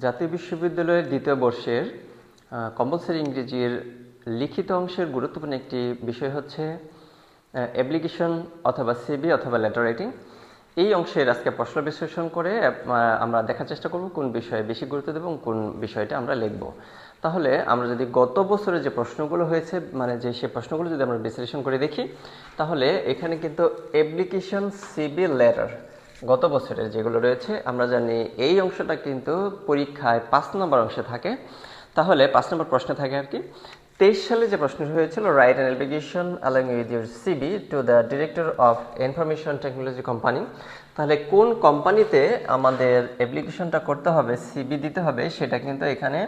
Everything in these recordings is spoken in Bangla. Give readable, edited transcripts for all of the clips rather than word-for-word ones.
জাতীয় বিশ্ববিদ্যালয়ের দ্বিতীয় বর্ষের কম্পালসরি ইংরেজির লিখিত অংশের গুরুত্বপূর্ণ একটি বিষয় হচ্ছে অ্যাপ্লিকেশন অথবা সিভি অথবা লেটার রাইটিং। এই অংশের আজকে প্রশ্ন বিশ্লেষণ করে আমরা দেখার চেষ্টা করব কোন বিষয়ে বেশি গুরুত্ব দেব এবং কোন বিষয়টা আমরা লিখব। তাহলে আমরা যদি গত বছরে যে প্রশ্নগুলো হয়েছে সেই প্রশ্নগুলো যদি আমরা বিশ্লেষণ করে দেখি, তাহলে এখানে কিন্তু অ্যাপ্লিকেশন, সিভি, লেটার গত বছরের যেগুলো রয়েছে আমরা জানি এই অংশটা কিন্তু পরীক্ষায় 5 নম্বর অংশে থাকে। তাহলে 5 নম্বর প্রশ্নে থাকে আর কি। 23 সালে যে প্রশ্ন হয়েছিল, right an application along with your CB to the director of information technology company. তাহলে কোন কোম্পানিতে আমাদের অ্যাপ্লিকেশনটা করতে হবে, সিবি দিতে হবে, সেটা কিন্তু এখানে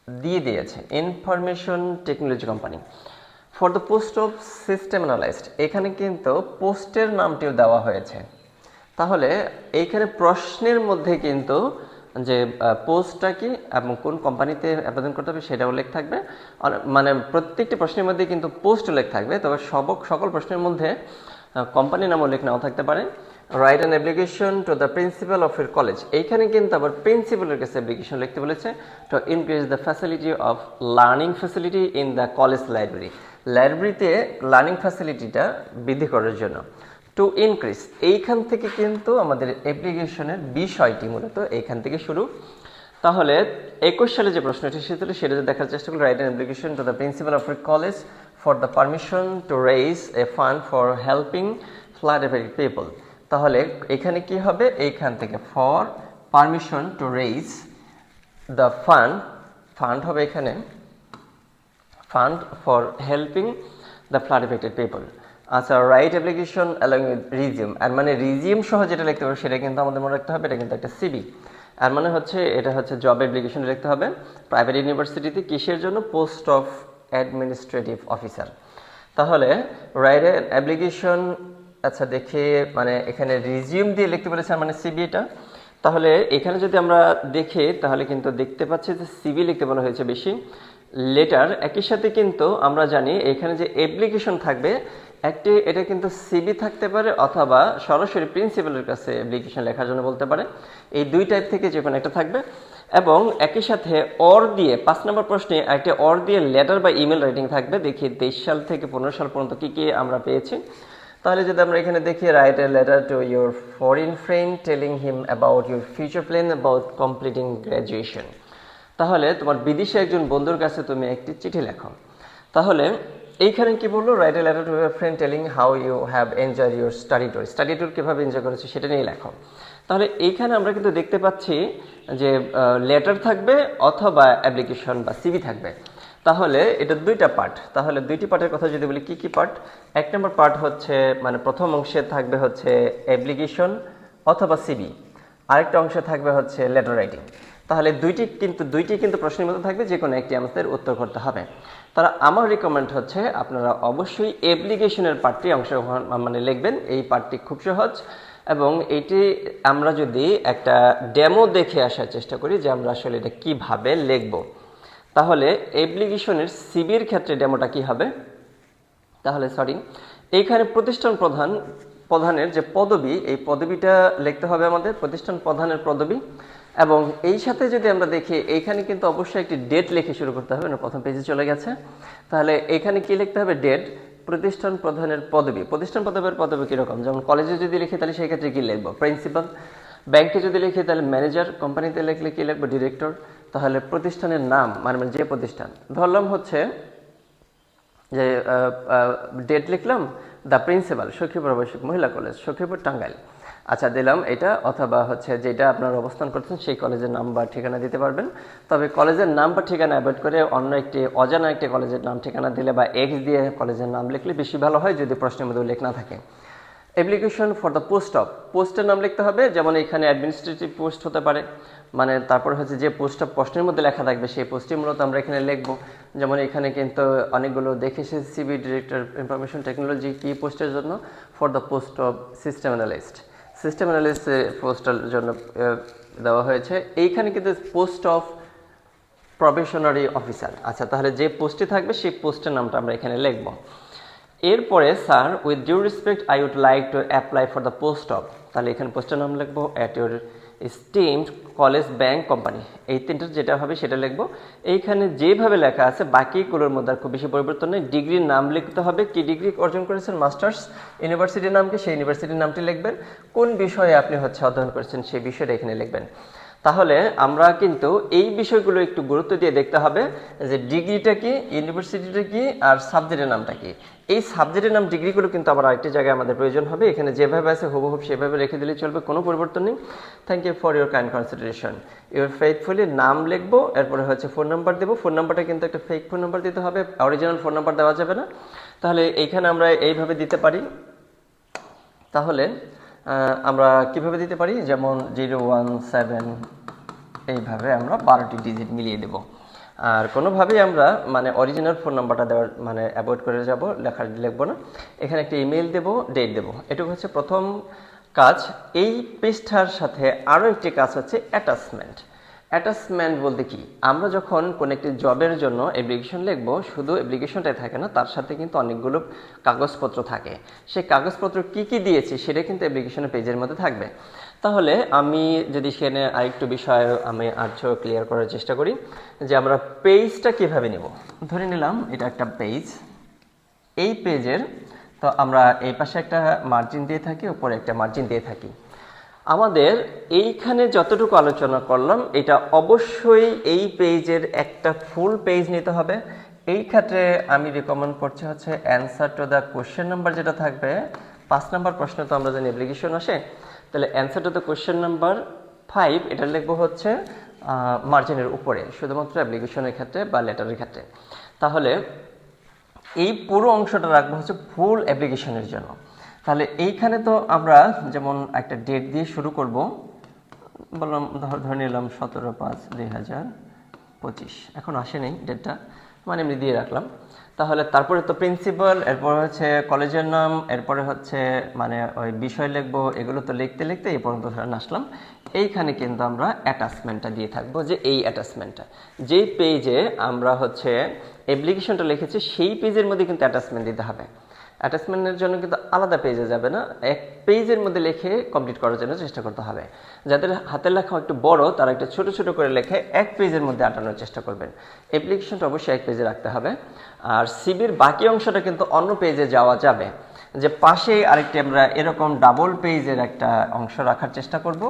দিয়ে দিয়েছে, information technology company. For the post of system analyst, এখানে কিন্তু পোস্টের নামটিও দেওয়া হয়েছে। তাহলে এইখানে প্রশ্নের মধ্যে কিন্তু যে পোস্টটা কি এবং কোন কোম্পানিতে আবেদন করতে হবে সেটা উল্লেখ থাকবে। মানে প্রত্যেকটি প্রশ্নের মধ্যে কিন্তু পোস্ট উল্লেখ থাকবে, তবে সকল প্রশ্নের মধ্যে কোম্পানির নাম উল্লেখ নাও থাকতে পারে। Right an application to the principal of your college, এইখানে কিন্তু আবার প্রিন্সিপালের কাছে অ্যাপ্লিকেশন লিখতে বলেছে। To increase the facility of learning facility in the college library, লাইব্রেরিতে লার্নিং ফ্যাসিলিটিটা বৃদ্ধি করার জন্য। টু ইনক্রিজ, এইখান থেকে কিন্তু আমাদের অ্যাপ্লিকেশনের বিষয়টি মূলত এইখান থেকে শুরু। তাহলে 21 সালে যে প্রশ্নটি এসেছিল সেটা দেখার চেষ্টা করলো। Write an application to the principal of college for the permission to raise a fund for helping flood affected people. তাহলে এখানে কি হবে, এইখান থেকে for permission to raise the fund হবে এখানে fund for helping the flood affected people. আচ্ছা, write application along with resume, আর মানে রিজিউম সহ যেটা লিখতে হবে সেটা কিন্তু আমাদের মনে রাখতে হবে, এটা কিন্তু একটা সিবি। আর মানে হচ্ছে এটা হচ্ছে জব অ্যাপ্লিকেশন লিখতে হবে প্রাইভেট ইউনিভার্সিটিতে, কিসের জন্য, পোস্ট অফ অ্যাডমিনিস্ট্রেটিভ অফিসার। তাহলে রাইট অ্যাপ্লিকেশন, আচ্ছা দেখে মানে এখানে রিজিউম দিয়ে লিখতে বলেছে, মানে সিবি এটা। তাহলে এখানে যদি আমরা দেখি তাহলে কিন্তু দেখতে পাচ্ছি যে সিবি লিখতে বলা হয়েছে বেশি। লেটার একই সাথে কিন্তু আমরা জানি এখানে যে অ্যাপ্লিকেশন থাকবে একটি, এটা কিন্তু সিবি থাকতে পারে অথবা সরাসরি প্রিন্সিপালের কাছে অ্যাপ্লিকেশন লেখার জন্য বলতে পারে। এই দুই টাইপ থেকে যে কোনো একটা থাকবে। এবং একই সাথে অর দিয়ে 5 নম্বর প্রশ্নে একটা অর দিয়ে লেটার বা ইমেল রাইটিং থাকবে। দেখি 23 সাল থেকে 15 সাল পর্যন্ত কি কি আমরা পেয়েছি। তাহলে যদি আমরা এখানে দেখি, right a letter to your foreign friend telling him about your future plan about completing graduation. তাহলে তোমার বিদেশে একজন বন্ধুর কাছে তুমি একটি চিঠি লেখো। তাহলে এইখানে কি বললো, write a letter to your friend telling how you have enjoy your study tour কীভাবে এনজয় করেছো সেটা নিয়ে লেখো। তাহলে এইখানে আমরা কিন্তু দেখতে পাচ্ছি যে লেটার থাকবে অথবা অ্যাপ্লিকেশন বা সিভি থাকবে। তাহলে এটা দুইটা পার্ট। তাহলে দুইটি পার্টের কথা যদি বলি, কি কি পার্ট? 1 নম্বর পার্ট হচ্ছে মানে প্রথম অংশে থাকবে হচ্ছে অ্যাপ্লিকেশন অথবা সিভি, আরেকটা অংশে থাকবে হচ্ছে লেটার রাইটিং। তাহলে দুইটি কিন্তু প্রশ্নের মধ্যে থাকবে, যে কোনো একটি আমাদের উত্তর করতে হবে। তারা আমার রিকমেন্ড হচ্ছে আপনারা অবশ্যই অ্যাপ্লিকেশনের পার্টটি অংশগ্রহণ মানে লিখবেন। এই পার্টটি খুব সহজ এবং এটি আমরা যদি একটা ডেমো দেখে আসার চেষ্টা করি যে আমরা আসলে এটা কিভাবে লিখব, তাহলে অ্যাপ্লিকেশনের সিবির ক্ষেত্রে ডেমোটা কি হবে। তাহলে এইখানে প্রতিষ্ঠান প্রধানের যে পদবি, এই পদবিটা লিখতে হবে আমাদের, প্রতিষ্ঠান প্রধানের পদবি। এবং এই সাথে যদি আমরা দেখি এইখানে কিন্তু অবশ্যই একটি ডেট লিখে শুরু করতে হবে, না প্রথম পেজে চলে গেছে। তাহলে এখানে কি লিখতে হবে, ডেট, প্রতিষ্ঠান প্রধানের পদবি। প্রতিষ্ঠান প্রধানের পদবি কীরকম, যেমন কলেজে যদি লিখি তাহলে সেই ক্ষেত্রে কী লিখবো, প্রিন্সিপাল। ব্যাংকে যদি লিখি তাহলে ম্যানেজার, কোম্পানিতে লিখলে কী লিখবো, ডিরেক্টর। তাহলে প্রতিষ্ঠানের নাম মানে যে প্রতিষ্ঠান, ধরলাম হচ্ছে যে ডেট লিখলাম দ্য প্রিন্সিপাল সখীপুর আবাসিক মহিলা কলেজ, সখীপুর, টাঙ্গাইল। আচ্ছা দিলাম এটা, অথবা হচ্ছে যেটা আপনার অবস্থান করছেন সেই কলেজের নাম বা ঠিকানা দিতে পারবেন। তবে কলেজের নাম বা ঠিকানা অ্যাভয়েড করে অন্য একটি অজানা একটি কলেজের নাম ঠিকানা দিলে বা এক্স দিয়ে কলেজের নাম লিখলে বেশি ভালো হয়, যদি প্রশ্নের মধ্যে উল্লেখ না থাকে। অ্যাপ্লিকেশন ফর দ্য পোস্টের নাম লিখতে হবে, যেমন এখানে অ্যাডমিনিস্ট্রেটিভ পোস্ট হতে পারে, মানে তারপর হচ্ছে যে পোস্টটা প্রশ্নের মধ্যে লেখা থাকবে সেই পোস্টটি মূলত আমরা এখানে লিখবো। যেমন এখানে কিন্তু অনেকগুলো দেখে এসেছি, সিবি ডিরেক্টর ইনফরমেশন টেকনোলজি, কি পোস্টের জন্য, for the post of system analyst পোস্টের জন্য দেওয়া হয়েছে। এইখানে কিন্তু পোস্ট অফ প্রবেশনারি অফিসার। আচ্ছা, তাহলে যে পোস্টে থাকবে সেই পোস্টের নামটা আমরা এখানে লিখব। এরপরে sir with due respect I would like to apply for the post of, তাহলে এখানে পোস্টের নাম লিখবো, at your esteemed college bank company, এই তিনটার যেটা হবে সেটা লিখবো। এইখানে যেভাবে লেখা আছে বাকিগুলোর মধ্যে আর খুব বেশি পরিবর্তন নেই। ডিগ্রির নাম লিখতে হবে, কি ডিগ্রি অর্জন করেছেন, মাস্টার্স, ইউনিভার্সিটির নাম কি, সেই ইউনিভার্সিটির নামটি লিখবেন, কোন বিষয়ে আপনি অধ্যয়ন করেছেন সেই বিষয়টা এখানে লিখবেন। তাহলে আমরা কিন্তু এই বিষয়গুলো একটু গুরুত্ব দিয়ে দেখতে হবে যে ডিগ্রিটা কি, ইউনিভার্সিটিটা কি, আর সাবজেক্টের নামটা কি। এই সাবজেক্টের নাম, ডিগ্রিগুলো কিন্তু আবার আরেকটি জায়গায় আমাদের প্রয়োজন হবে। এখানে যেভাবে আছে হুবহু সেভাবে রেখে দিলেই চলবে, কোনো পরিবর্তন নেই। Thank you for your kind consideration. Your faithfully নাম লিখবো, এরপরে হচ্ছে ফোন নাম্বার দেবো। ফোন নাম্বারটা কিন্তু একটা ফেক ফোন নাম্বার দিতে হবে, অরিজিনাল ফোন নাম্বার দেওয়া যাবে না। তাহলে এইখানে আমরা এইভাবে দিতে পারি। তাহলে আমরা কিভাবে দিতে পারি, যেমন 017, এইভাবে আমরা 12টি ডিজিট মিলিয়ে দেব। আর কোনোভাবেই আমরা মানে অরিজিনাল ফোন নাম্বারটা দেওয়ার মানে অ্যাভয়েড করে যাব, লিখবো না। এখানে একটা ইমেল দেব, ডেট দেব। এটুকু হচ্ছে প্রথম কাজ। এই পৃষ্ঠার সাথে আরও একটি কাজ হচ্ছে অ্যাটাচমেন্ট। অ্যাটাচমেন্ট বলতে কি, আমরা যখন কোনো একটি জবের জন্য অ্যাপ্লিকেশন লিখব, শুধু অ্যাপ্লিকেশনটাই থাকে না, তার সাথে কিন্তু অনেকগুলো কাগজপত্র থাকে। সেই কাগজপত্র কি কি দিয়েছি সেটা কিন্তু অ্যাপ্লিকেশনের পেজের মধ্যে থাকবে। তাহলে আমি যদি সেখানে আরেকটু বিষয় আমি আরও ক্লিয়ার করার চেষ্টা করি যে আমরা পেজটা কিভাবে নেব। ধরে নিলাম এটা একটা পেজ। এই পেজের তো আমরা এই পাশে একটা মার্জিন দিয়ে থাকি, উপরে একটা মার্জিন দিয়ে থাকি। আমাদের এইখানে যতটুকু আলোচনা করলাম এটা অবশ্যই এই পেজের একটা ফুল পেজ নিতে হবে। এই ক্ষেত্রে আমি রিকমেন্ড করছি হচ্ছে answer to the question number যেটা থাকবে, 5 নাম্বার প্রশ্ন তো আমরা জানি অ্যাপ্লিকেশন আসে, তাহলে answer to the question number 5 এটা লিখবো হচ্ছে মার্জিনের উপরে, শুধুমাত্র অ্যাপ্লিকেশনের ক্ষেত্রে বা লেটারের ক্ষেত্রে। তাহলে এই পুরো অংশটা রাখবো হচ্ছে ফুল অ্যাপ্লিকেশনের জন্য। তাহলে এইখানে তো আমরা যেমন একটা ডেট দিয়ে শুরু করব, বললাম ধরে নিলাম 17/5/2025, এখন আসেনি ডেটটা, মানে এমনি দিয়ে রাখলাম। তাহলে তারপরে তো প্রিন্সিপাল, এরপরে হচ্ছে কলেজের নাম, এরপরে হচ্ছে মানে ওই বিষয় লিখবো। এগুলো তো লিখতে লিখতে এই পর্যন্ত ধরে আসলাম। এইখানে কিন্তু আমরা অ্যাটাচমেন্টটা দিয়ে থাকবো, যে এই অ্যাটাচমেন্টটা যেই পেজে আমরা হচ্ছে অ্যাপ্লিকেশনটা লিখেছি সেই পেজের মধ্যে কিন্তু অ্যাটাচমেন্ট দিতে হবে। অ্যাটাচমেন্টের জন্য কিন্তু আলাদা পেজে যাবে না, এক পেজের মধ্যে লিখে কমপ্লিট করার জন্য চেষ্টা করতে হবে। যাদের হাতের লেখা একটু বড় তারা একটু ছোট ছোট করে লেখে এক পেজের মধ্যে আটানোর চেষ্টা করবেন। অ্যাপ্লিকেশনটা অবশ্যই এক পেজে রাখতে হবে। আর সিবির বাকি অংশটা কিন্তু অন্য পেজে যাওয়া যাবে, যে পাশেই আরেকটি আমরা এরকম ডাবল পেজের একটা অংশ রাখার চেষ্টা করব,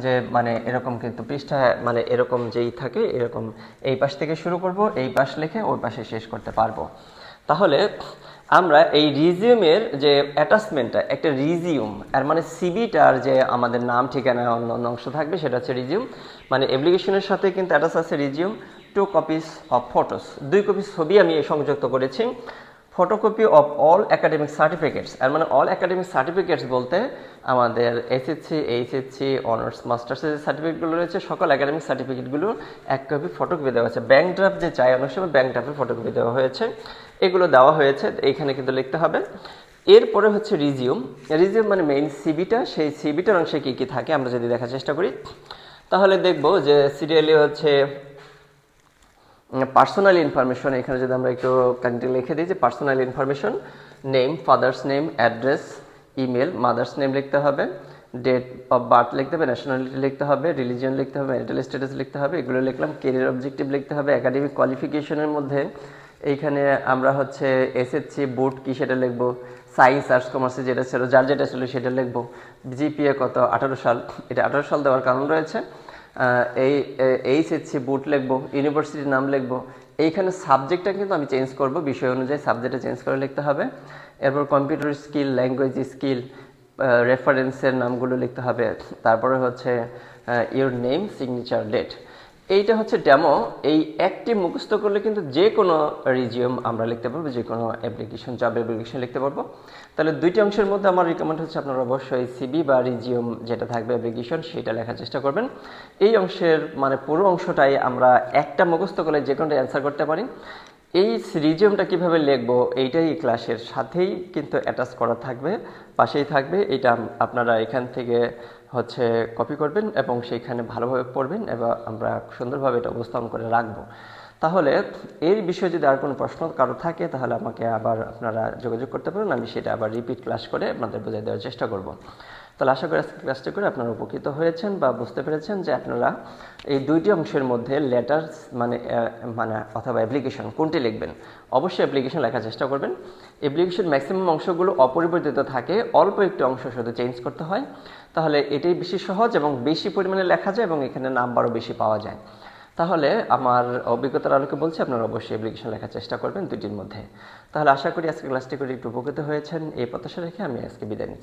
যে মানে এরকম কিন্তু পৃষ্ঠা মানে এরকম যেই থাকে এরকম এই পাশ থেকে শুরু করব, এই পাশ লিখে ওই পাশে শেষ করতে পারবো। তাহলে আমরা এই রিজিউমের যে অ্যাটাচমেন্টটা, একটা রিজিউম এর মানে সিভিটার যে আমাদের নাম ঠিকানা অন্য অন্য অংশ থাকবে সেটা হচ্ছে রিজিউম। মানে অ্যাপ্লিকেশনের সাথে কিন্তু অ্যাটাচ আছে resume. 2 copies of photos, 2 copy ছবি আমি সংযুক্ত করেছি। Photocopy of all academic certificates, এর মানে অল একাডেমিক সার্টিফিকেটস বলতে আমাদের এসএসসি, এইচএসসি, অনার্স, মাস্টার্সের যে সার্টিফিকেটগুলো রয়েছে সকল একাডেমিক সার্টিফিকেটগুলো এক কপি ফটোকপি দেওয়া আছে। ব্যাংক ড্রাফট যে চাই অনেক সময় ব্যাংক ড্রাফটের ফটোকপি দেওয়া হয়েছে, এগুলো দেওয়া হয়েছে, এইখানে কিন্তু লিখতে হবে। এরপরে হচ্ছে রিজিউম। রিজিউম মানে মেইন সিভিটা, সেই সিভিটার অংশে কী কী থাকে আমরা যদি দেখার চেষ্টা করি তাহলে দেখব যে সিরিয়ালি হচ্ছে পার্সোনাল ইনফরমেশন। এখানে যদি আমরা একটু কারেন্টলি লিখে দিই যে personal information, name, father's name, address, email, mother's name লিখতে হবে, ডেট অফ বার্থ লিখতে হবে, ন্যাশনালিটি লিখতে হবে, রিলিজিয়ন লিখতে হবে, ম্যারিটাল স্ট্যাটাস লিখতে হবে, এগুলো লিখলাম। কেরিয়ার অবজেক্টিভ লিখতে হবে। একাডেমিক কোয়ালিফিকেশনের মধ্যে এইখানে আমরা হচ্ছে এসএসসি বোর্ড কি সেটা লিখবো, সায়েন্স আর্টস কমার্সে যেটা ছিল যার যেটা ছিল সেটা লিখবো। জিপিএ কত, 18 সাল, এটা 18 সাল দেওয়ার কারণ রয়েছে। এই এইচএসসি বোর্ড লিখবো, ইউনিভার্সিটির নাম লিখবো। এইখানে সাবজেক্টটা কিন্তু আমি চেঞ্জ করব, বিষয় অনুযায়ী সাবজেক্টটা চেঞ্জ করে লিখতে হবে। এরপর কম্পিউটার স্কিল, ল্যাঙ্গুয়েজ স্কিল, রেফারেন্সের নামগুলো লিখতে হবে। তারপরে হচ্ছে ইউর নেম, সিগনেচার, ডেট। এইটা হচ্ছে ডেমো। এই একটি মুখস্থ করলে কিন্তু যে কোনো রিজিউম আমরা লিখতে পারবো, যে কোনো অ্যাপ্লিকেশন, জব অ্যাপ্লিকেশন লিখতে পারবো। তাহলে দুইটি অংশের মধ্যে আমার রিকমেন্ড হচ্ছে আপনারা অবশ্যই সিবি বা রিজিউম যেটা থাকবে অ্যাপ্লিকেশন সেটা লেখার চেষ্টা করবেন। এই অংশের মানে পুরো অংশটাই আমরা একটা মুখস্থ করলে যে কোনোটা অ্যান্সার করতে পারি। এই রিজিউমটা কিভাবে লিখবো এইটাই ক্লাসের সাথেই কিন্তু অ্যাটাচ করা থাকবে, পাশেই থাকবে। এটা আপনারা এখান থেকে হচ্ছে কপি করবেন এবং সেইখানে ভালোভাবে পড়বেন এবং আমরা সুন্দরভাবে এটা উপস্থাপন করে রাখবো। তাহলে এই বিষয়ে যদি আর কোনো প্রশ্ন কারো থাকে তাহলে আমাকে আবার আপনারা যোগাযোগ করতে পারেন, আমি সেটা আবার রিপিট ক্লাস করে আপনাদের বোঝাই দেওয়ার চেষ্টা করব। তাহলে আশা করি আজকে ক্লাসটি করে আপনারা উপকৃত হয়েছেন বা বুঝতে পেরেছেন যে আপনারা এই দুইটি অংশের মধ্যে লেটার্স মানে অথবা অ্যাপ্লিকেশন কোনটি লিখবেন। অবশ্যই অ্যাপ্লিকেশন লেখার চেষ্টা করবেন। অ্যাপ্লিকেশন ম্যাক্সিমাম অংশগুলো অপরিবর্তিত থাকে, অল্প একটি অংশ শুধু চেঞ্জ করতে হয়। তাহলে এটাই বেশি সহজ এবং বেশি পরিমাণে লেখা যায় এবং এখানে নাম্বারও বেশি পাওয়া যায়। তাহলে আমার অভিজ্ঞতার আলোকে বলছি আপনারা অবশ্যই অ্যাপ্লিকেশন লেখার চেষ্টা করবেন দুইটির মধ্যে। তাহলে আশা করি আজকে ক্লাসটি করে একটু উপকৃত হয়েছেন এই প্রত্যাশা রেখে আমি আজকে বিদায় নিচ্ছি।